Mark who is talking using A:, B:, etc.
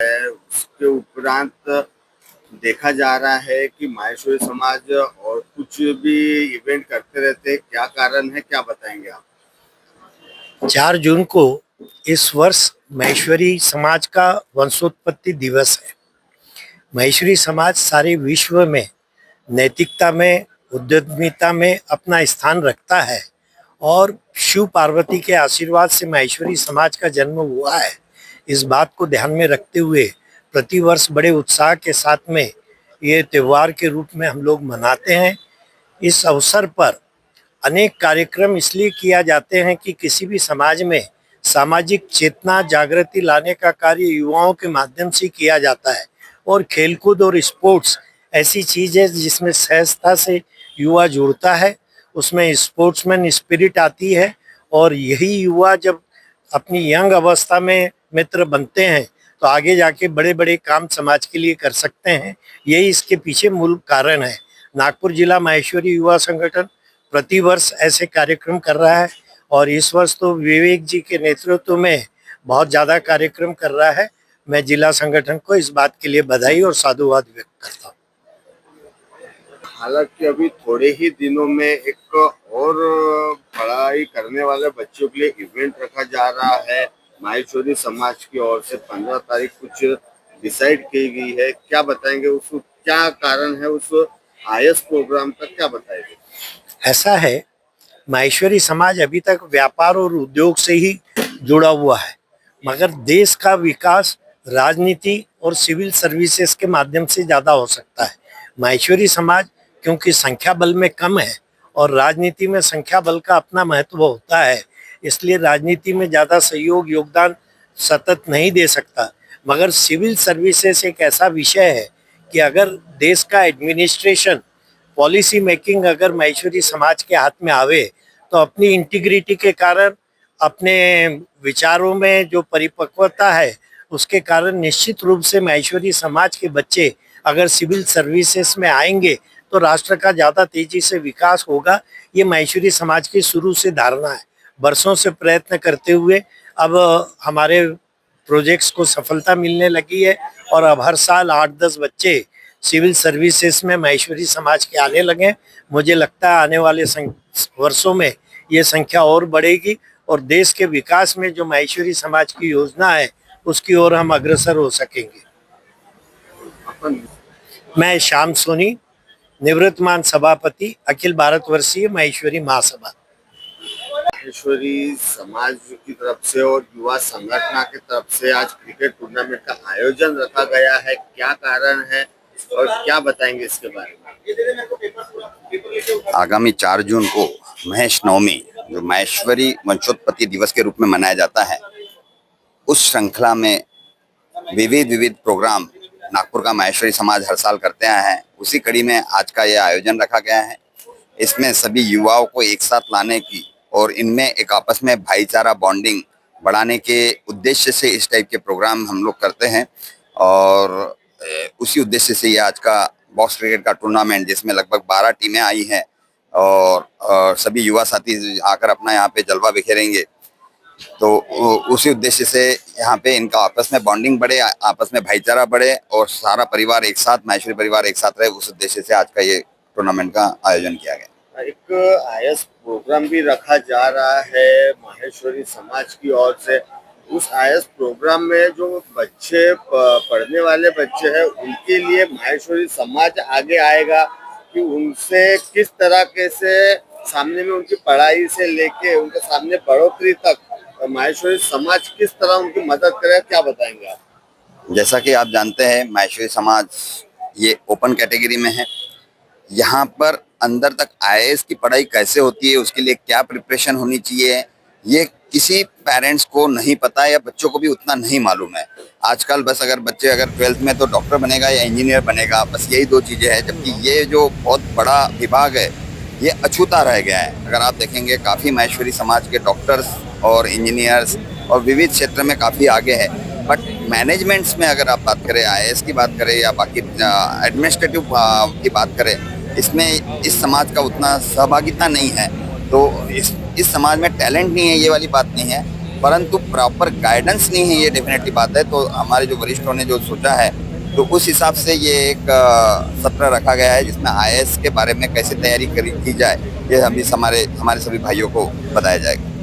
A: उसके उपरांत देखा जा रहा है कि माहेश्वरी समाज और कुछ भी इवेंट करते रहते हैं। क्या कारण है, क्या बताएंगे आप?
B: 4 जून को इस वर्ष महेश्वरी समाज का वंशोत्पत्ति दिवस है। महेश्वरी समाज सारे विश्व में नैतिकता में, उद्यमिता में अपना स्थान रखता है और शिव पार्वती के आशीर्वाद से महेश्वरी समाज का जन्म हुआ है। इस बात को ध्यान में रखते हुए प्रतिवर्ष बड़े उत्साह के साथ में ये त्यौहार के रूप में हम लोग मनाते हैं। इस अवसर पर अनेक कार्यक्रम इसलिए किया जाते हैं कि किसी भी समाज में सामाजिक चेतना जागृति लाने का कार्य युवाओं के माध्यम से किया जाता है और खेलकूद और स्पोर्ट्स ऐसी चीज़ है जिसमें सहजता से युवा जुड़ता है, उसमें स्पोर्ट्समैन स्पिरिट आती है और यही युवा जब अपनी यंग अवस्था में मित्र बनते हैं तो आगे जाके बड़े बड़े काम समाज के लिए कर सकते हैं। यही इसके पीछे मूल कारण है। नागपुर जिला माहेश्वरी युवा संगठन प्रतिवर्ष ऐसे कार्यक्रम कर रहा है और इस वर्ष तो विवेक जी के नेतृत्व में बहुत ज़्यादा कार्यक्रम कर रहा है। मैं जिला संगठन को इस बात के लिए बधाई और साधुवाद व्यक्त करता हूँ।
A: हालांकि अभी थोड़े ही दिनों में एक और पढ़ाई करने वाले बच्चों के लिए इवेंट रखा जा रहा है माहेश्वरी समाज की ओर से। 15 तारीख कुछ डिसाइड की गई है। क्या बताएंगे, उस क्या कारण है उस आईएस प्रोग्राम का, क्या बताएंगे?
B: ऐसा है, माहेश्वरी समाज अभी तक व्यापार और उद्योग से ही जुड़ा हुआ है, मगर देश का विकास राजनीति और सिविल सर्विसेज के माध्यम से ज़्यादा हो सकता है। माहेश्वरी समाज क्योंकि संख्या बल में कम है और राजनीति में संख्या बल का अपना महत्व होता है, इसलिए राजनीति में ज़्यादा सहयोग योगदान सतत नहीं दे सकता। मगर सिविल सर्विसेज एक ऐसा विषय है कि अगर देश का एडमिनिस्ट्रेशन पॉलिसी मेकिंग अगर माहेश्वरी समाज के हाथ में आवे तो अपनी इंटीग्रिटी के कारण, अपने विचारों में जो परिपक्वता है उसके कारण निश्चित रूप से माहेश्वरी समाज के बच्चे अगर सिविल सर्विसेज में आएंगे तो राष्ट्र का ज़्यादा तेजी से विकास होगा। ये माहेश्वरी समाज की शुरू से धारणा है। बरसों से प्रयत्न करते हुए अब हमारे प्रोजेक्ट्स को सफलता मिलने लगी है और अब हर साल 8-10 बच्चे सिविल सर्विसेज में माहेश्वरी समाज के आने लगे। मुझे लगता है आने वाले वर्षों में ये संख्या और बढ़ेगी और देश के विकास में जो माहेश्वरी समाज की योजना है उसकी ओर हम अग्रसर हो सकेंगे। मैं श्याम सोनी, निवृत्तमान सभापति, अखिल भारतवर्षीय माहेश्वरी महासभा।
A: माहेश्वरी समाज की तरफ से और युवा संगठन की तरफ से आज क्रिकेट टूर्नामेंट का आयोजन रखा गया है। क्या कारण है और क्या बताएंगे इसके बारे में?
C: आगामी 4 जून को महेश नवमी जो माहेश्वरी वंशोत्पत्ति दिवस के रूप में मनाया जाता है, उस श्रृंखला में विविध प्रोग्राम नागपुर का माहेश्वरी समाज हर साल करते आए हैं। उसी कड़ी में आज का यह आयोजन रखा गया है। इसमें सभी युवाओं को एक साथ लाने की और इनमें एक आपस में भाईचारा बॉन्डिंग बढ़ाने के उद्देश्य से इस टाइप के प्रोग्राम हम लोग करते हैं और उसी उद्देश्य से ये आज का बॉक्स क्रिकेट का टूर्नामेंट, जिसमें लगभग 12 टीमें आई हैं और सभी युवा साथी आकर अपना यहाँ पे जलवा बिखेरेंगे। तो उसी उद्देश्य से यहाँ पे इनका आपस में बॉन्डिंग बढ़े, आपस में भाईचारा बढ़े और सारा परिवार एक साथ, माहेश्वरी परिवार एक साथ रहे, उस उद्देश्य से आज का ये टूर्नामेंट का आयोजन किया गया।
A: एक आईएस प्रोग्राम भी रखा जा रहा है माहेश्वरी समाज की ओर से। उस आईएस प्रोग्राम में जो बच्चे पढ़ने वाले बच्चे हैं उनके लिए माहेश्वरी समाज आगे आएगा कि उनसे किस तरह के से सामने में उनकी पढ़ाई से लेके उनके सामने बढ़ोतरी तक माहेश्वरी समाज किस तरह उनकी मदद करे, क्या बताएंगे आप?
C: जैसा कि आप जानते हैं, माहेश्वरी समाज ये ओपन कैटेगरी में है। यहाँ पर अंदर तक आईएएस की पढ़ाई कैसे होती है, उसके लिए क्या प्रिपरेशन होनी चाहिए, ये किसी पेरेंट्स को नहीं पता या बच्चों को भी उतना नहीं मालूम है। आजकल बस अगर बच्चे 12th में तो डॉक्टर बनेगा या इंजीनियर बनेगा, बस यही 2 चीज़ें हैं। जबकि ये जो बहुत बड़ा विभाग है ये अछूता रह गया है। अगर आप देखेंगे काफ़ी माहेश्वरी समाज के डॉक्टर्स और इंजीनियर्स और विविध क्षेत्र में काफ़ी आगे है, बट मैनेजमेंट्स में अगर आप बात करें, आईएएस की बात करें या बाकी एडमिनिस्ट्रेटिव की बात करें, इसमें इस समाज का उतना सहभागिता नहीं है। तो इस समाज में टैलेंट नहीं है, ये वाली बात नहीं है, परंतु प्रॉपर गाइडेंस नहीं है, ये डेफिनेटली बात है। तो हमारे जो वरिष्ठों ने जो सोचा है, तो उस हिसाब से ये एक सत्र रखा गया है जिसमें आईएएस के बारे में कैसे तैयारी की जाए, ये हमें हमारे सभी भाइयों को बताया जाएगा।